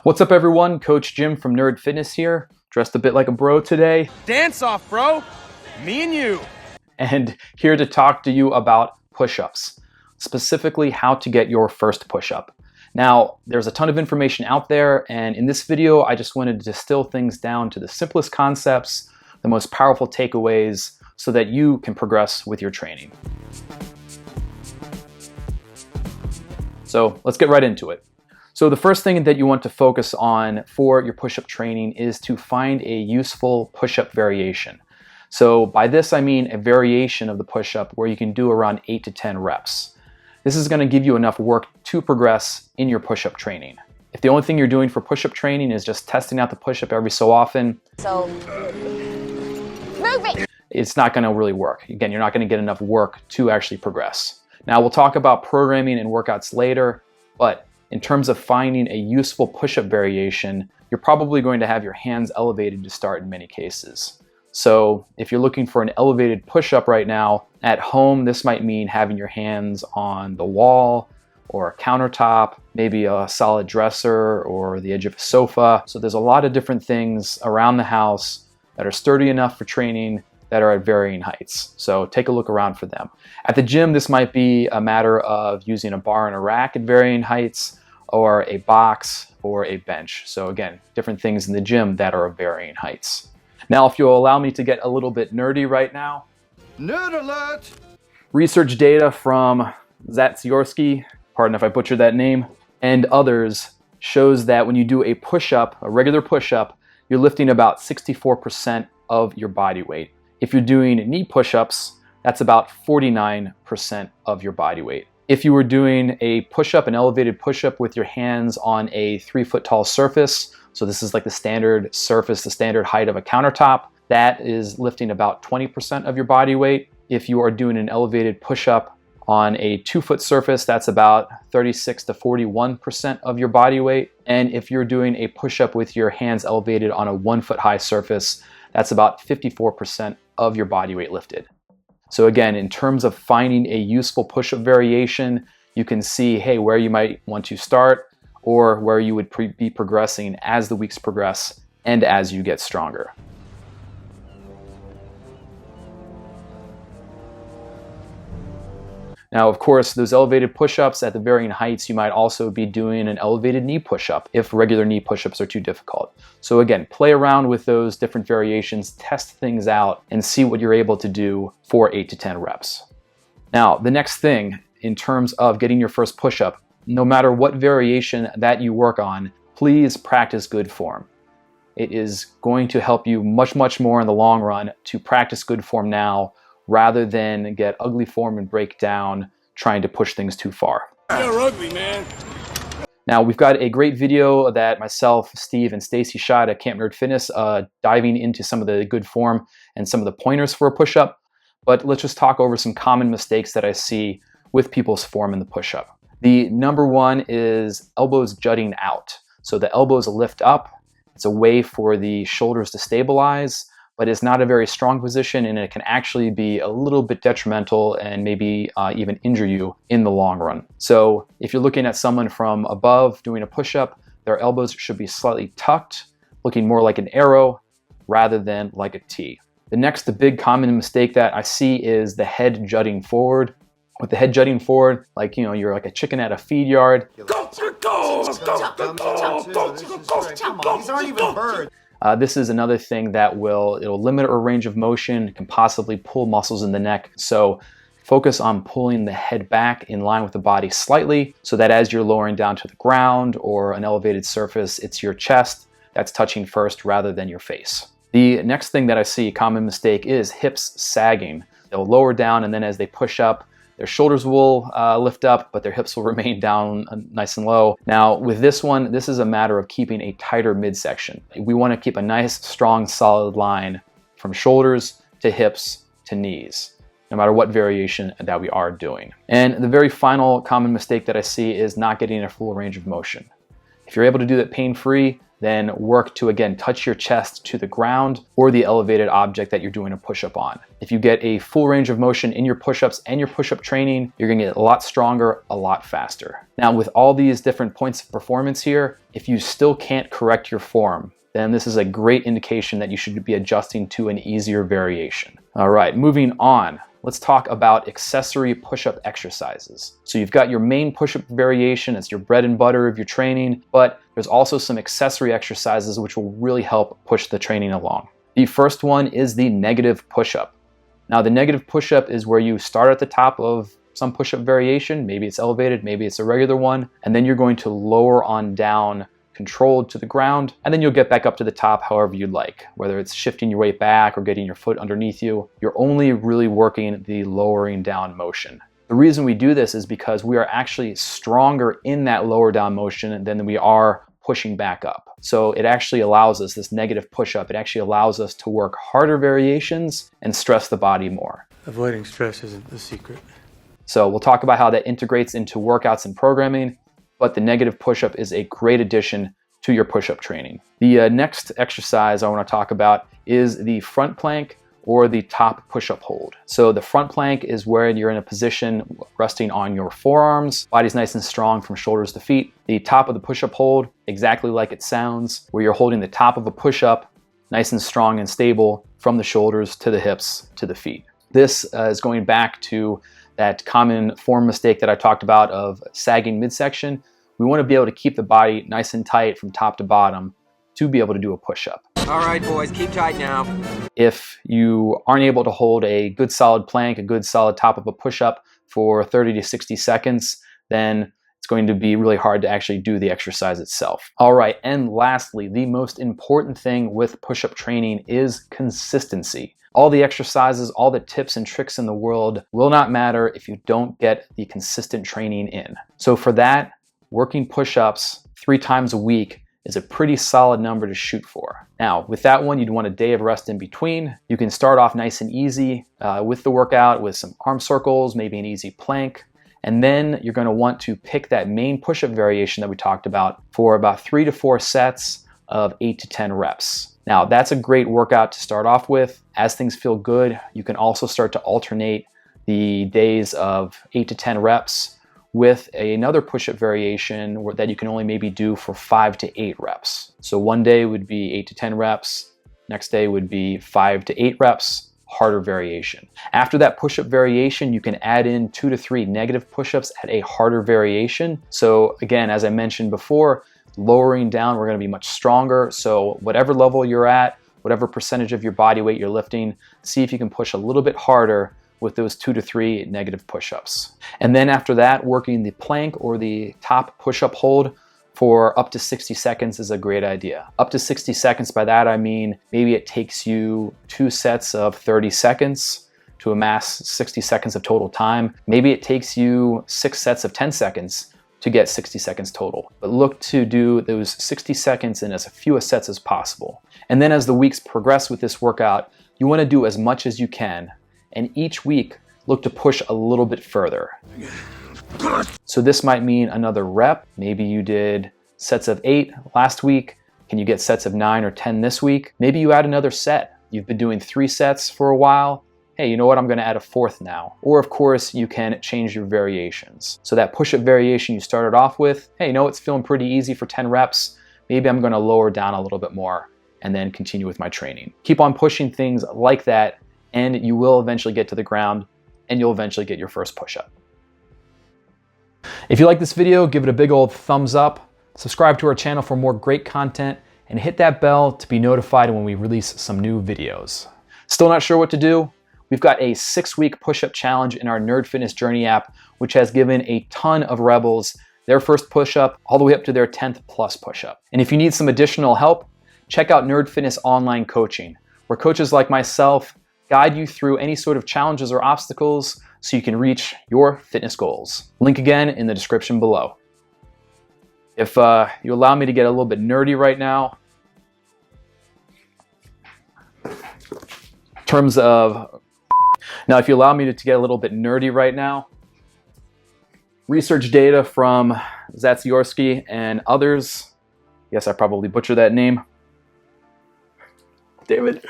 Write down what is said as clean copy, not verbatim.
What's up everyone, Coach Jim from Nerd Fitness here, dressed a bit like a bro today. Dance off, bro. Me and you. And here to talk to you about push-ups, specifically how to get your first push-up. Now, there's a ton of information out there, and in this video, I just wanted to distill things down to the simplest concepts, the most powerful takeaways, so that you can progress with your training. So let's get right into it. So the first thing that you want to focus on for your push-up training is to find a useful push-up variation. So by this I mean a variation of the push-up where you can do around 8 to 10 reps. This is going to give you enough work to progress in your push-up training. If the only thing you're doing for push-up training is just testing out the push-up every so often, it's not going to really work. Again, you're not going to get enough work to actually progress. Now we'll talk about programming and workouts later, but in terms of finding a useful push-up variation, you're probably going to have your hands elevated to start in many cases. So if you're looking for an elevated push-up right now, at home this might mean having your hands on the wall or a countertop, maybe a solid dresser or the edge of a sofa. So there's a lot of different things around the house that are sturdy enough for training that are at varying heights. So take a look around for them. At the gym, this might be a matter of using a bar and a rack at varying heights, or a box or a bench. So again, different things in the gym that are of varying heights. Now, if you'll allow me to get a little bit nerdy right now. Nerd alert! Research data from Zatsiorsky, pardon if I butchered that name, and others shows that when you do a push-up, a regular push-up, you're lifting about 64% of your body weight. If you're doing knee push-ups, that's about 49% of your body weight. If you were doing a push-up, an elevated push-up with your hands on a 3-foot tall surface, so this is like the standard surface, the standard height of a countertop, that is lifting about 20% of your body weight. If you are doing an elevated push-up on a 2-foot surface, that's about 36 to 41% of your body weight. And if you're doing a push-up with your hands elevated on a 1-foot high surface, that's about 54% of your body weight lifted. So again, in terms of finding a useful push-up variation, you can see, hey, where you might want to start or where you would be progressing as the weeks progress and as you get stronger. Now, of course, those elevated push-ups at the varying heights, you might also be doing an elevated knee push-up if regular knee push-ups are too difficult. So again, play around with those different variations, test things out, and see what you're able to do for 8 to 10 reps. Now, the next thing in terms of getting your first push-up, no matter what variation that you work on, please practice good form. It is going to help you much, much more in the long run to practice good form now rather than get ugly form and break down trying to push things too far. You're ugly, man. Now, we've got a great video that myself, Steve, and Stacy shot at Camp Nerd Fitness diving into some of the good form and some of the pointers for a push-up. But let's just talk over some common mistakes that I see with people's form in the push-up. The number one is elbows jutting out. So the elbows lift up. It's a way for the shoulders to stabilize, but it's not a very strong position, and it can actually be a little bit detrimental and maybe even injure you in the long run. So if you're looking at someone from above doing a push-up, their elbows should be slightly tucked, looking more like an arrow rather than like a T. The big common mistake that I see is the head jutting forward. With the head jutting forward, like, you know, you're like a chicken at a feed yard. These aren't even birds. This is another thing that it'll limit our range of motion, can possibly pull muscles in the neck. So focus on pulling the head back in line with the body slightly so that as you're lowering down to the ground or an elevated surface, it's your chest that's touching first rather than your face. The next thing that I see, a common mistake, is hips sagging. They'll lower down, and then as they push up, their shoulders will lift up, but their hips will remain down nice and low. Now, with this one, this is a matter of keeping a tighter midsection. We want to keep a nice, strong, solid line from shoulders to hips to knees, no matter what variation that we are doing. And the very final common mistake that I see is not getting a full range of motion. If you're able to do that pain-free, then work to, again, touch your chest to the ground or the elevated object that you're doing a push-up on. If you get a full range of motion in your push-ups and your push-up training, you're gonna get a lot stronger, a lot faster. Now, with all these different points of performance here, if you still can't correct your form, then this is a great indication that you should be adjusting to an easier variation. All right, moving on. Let's talk about accessory push-up exercises. So you've got your main push-up variation, it's your bread and butter of your training, but there's also some accessory exercises which will really help push the training along. The first one is the negative push-up. Now the negative push-up is where you start at the top of some push-up variation, maybe it's elevated, maybe it's a regular one, and then you're going to lower on down controlled to the ground, and then you'll get back up to the top however you'd like. Whether it's shifting your weight back or getting your foot underneath you, you're only really working the lowering down motion. The reason we do this is because we are actually stronger in that lower down motion than we are pushing back up. So it actually allows us, this negative push-up, it actually allows us to work harder variations and stress the body more. Avoiding stress isn't the secret. So we'll talk about how that integrates into workouts and programming, but the negative push-up is a great addition to your push-up training. The next exercise I want to talk about is the front plank or the top push-up hold. So the front plank is where you're in a position resting on your forearms, body's nice and strong from shoulders to feet. The top of the push-up hold, exactly like it sounds, where you're holding the top of a push-up nice and strong and stable from the shoulders to the hips to the feet. This is going back to that common form mistake that I talked about of sagging midsection. We want to be able to keep the body nice and tight from top to bottom to be able to do a push-up. All right, boys, keep tight now. If you aren't able to hold a good solid plank, a good solid top of a push-up for 30 to 60 seconds, then it's going to be really hard to actually do the exercise itself. All right, and lastly, the most important thing with push-up training is consistency. All the exercises, all the tips and tricks in the world will not matter if you don't get the consistent training in. So for that, working push-ups 3 times a week is a pretty solid number to shoot for. Now, with that one, you'd want a day of rest in between. You can start off nice and easy with the workout with some arm circles, maybe an easy plank, and then you're gonna want to pick that main push-up variation that we talked about for about 3 to 4 sets of 8 to 10 reps. Now, that's a great workout to start off with. As things feel good, you can also start to alternate the days of 8 to 10 reps with another push-up variation that you can only maybe do for 5 to 8 reps. So one day would be 8 to 10 reps, next day would be 5 to 8 reps, harder variation. After that push-up variation, you can add in 2 to 3 negative push-ups at a harder variation. So again, as I mentioned before, lowering down, we're gonna be much stronger. So whatever level you're at, whatever percentage of your body weight you're lifting, see if you can push a little bit harder with those 2 to 3 negative push-ups. And then after that, working the plank or the top push-up hold for up to 60 seconds is a great idea. Up to 60 seconds, by that I mean maybe it takes you 2 sets of 30 seconds to amass 60 seconds of total time. Maybe it takes you 6 sets of 10 seconds to get 60 seconds total. But look to do those 60 seconds in as few sets as possible. And then as the weeks progress with this workout, you want to do as much as you can. And each week, look to push a little bit further. So this might mean another rep. Maybe you did sets of 8 last week. Can you get sets of 9 or 10 this week? Maybe you add another set. You've been doing 3 sets for a while. Hey, you know what? I'm going to add a 4th now. Or of course, you can change your variations. So that push-up variation you started off with, hey, you know, it's feeling pretty easy for 10 reps. Maybe I'm going to lower down a little bit more and then continue with my training. Keep on pushing things like that, and you will eventually get to the ground and you'll eventually get your first push-up. If you like this video, give it a big old thumbs up, subscribe to our channel for more great content, and hit that bell to be notified when we release some new videos. Still not sure what to do? We've got a 6-week push-up challenge in our Nerd Fitness Journey app, which has given a ton of rebels their first push-up all the way up to their 10th plus push-up. And if you need some additional help, check out Nerd Fitness Online Coaching, where coaches like myself guide you through any sort of challenges or obstacles so you can reach your fitness goals. Link again in the description below. If you allow me to get a little bit nerdy right now, in terms of, if you allow me to get a little bit nerdy right now, research data from Zatsiorsky and others Yes, I probably butchered that name. Damn it.